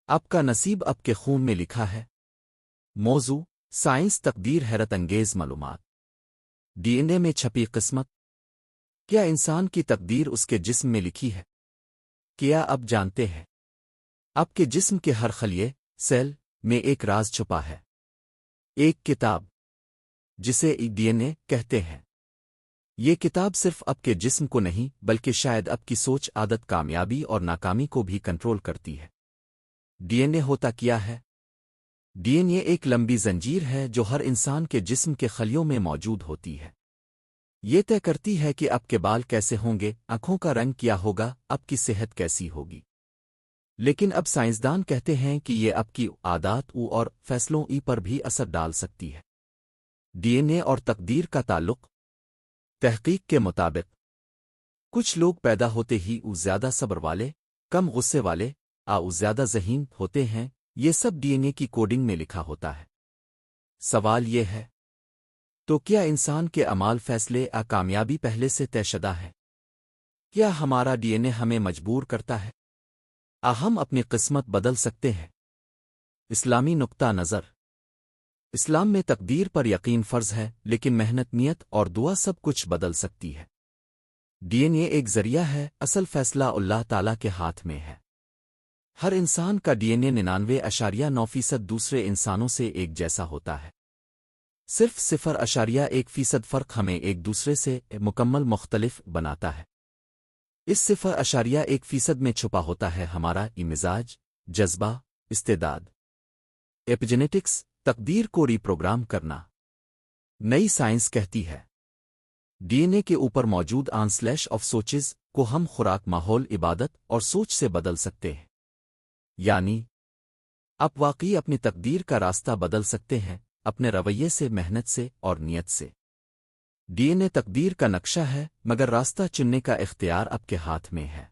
آپ کا نصیب آپ کے خون میں لکھا ہے۔ موضوع: سائنس تقدیر، حیرت انگیز معلومات۔ ڈی این اے میں چھپی قسمت۔ کیا انسان کی تقدیر اس کے جسم میں لکھی ہے؟ کیا اب جانتے ہیں؟ آپ کے جسم کے ہر خلیے، سیل میں ایک راز چھپا ہے۔ ایک کتاب جسے ڈی این اے کہتے ہیں۔ یہ کتاب صرف آپ کے جسم کو نہیں بلکہ شاید آپ کی سوچ، عادت، کامیابی اور ناکامی کو بھی کنٹرول کرتی ہے۔ ڈی این اے ہوتا کیا ہے؟ ڈی این اے ایک لمبی زنجیر ہے جو ہر انسان کے جسم کے خلیوں میں موجود ہوتی ہے۔ یہ طے کرتی ہے کہ آپ کے بال کیسے ہوں گے، آنکھوں کا رنگ کیا ہوگا، آپ کی صحت کیسی ہوگی۔ لیکن اب سائنسدان کہتے ہیں کہ یہ آپ کی عادات اور فیصلوں پر بھی اثر ڈال سکتی ہے۔ ڈی این اے اور تقدیر کا تعلق۔ تحقیق کے مطابق کچھ لوگ پیدا ہوتے ہی زیادہ صبر والے، کم غصے والے، زیادہ ذہین ہوتے ہیں۔ یہ سب ڈی این اے کی کوڈنگ میں لکھا ہوتا ہے۔ سوال یہ ہے، تو کیا انسان کے اعمال، فیصلے، کامیابی پہلے سے طے شدہ ہے؟ کیا ہمارا ڈی این اے ہمیں مجبور کرتا ہے؟ ہم اپنی قسمت بدل سکتے ہیں؟ اسلامی نقطہ نظر۔ اسلام میں تقدیر پر یقین فرض ہے، لیکن محنت، نیت اور دعا سب کچھ بدل سکتی ہے۔ ڈی این اے ایک ذریعہ ہے، اصل فیصلہ اللہ تعالیٰ کے ہاتھ میں ہے۔ ہر انسان کا ڈی این اے 99.9% دوسرے انسانوں سے ایک جیسا ہوتا ہے۔ صرف 0.1% فرق ہمیں ایک دوسرے سے مکمل مختلف بناتا ہے۔ اس 0.1% میں چھپا ہوتا ہے ہمارا مزاج، جذبہ، استعداد۔ ایپیجینیٹکس، تقدیر کو ری پروگرام کرنا۔ نئی سائنس کہتی ہے ڈی این اے کے اوپر موجود آف سوچز کو ہم خوراک، ماحول، عبادت اور سوچ سے بدل سکتے ہیں۔ یعنی آپ واقعی اپنی تقدیر کا راستہ بدل سکتے ہیں، اپنے رویے سے، محنت سے اور نیت سے۔ ڈی این اے تقدیر کا نقشہ ہے، مگر راستہ چننے کا اختیار آپ کے ہاتھ میں ہے۔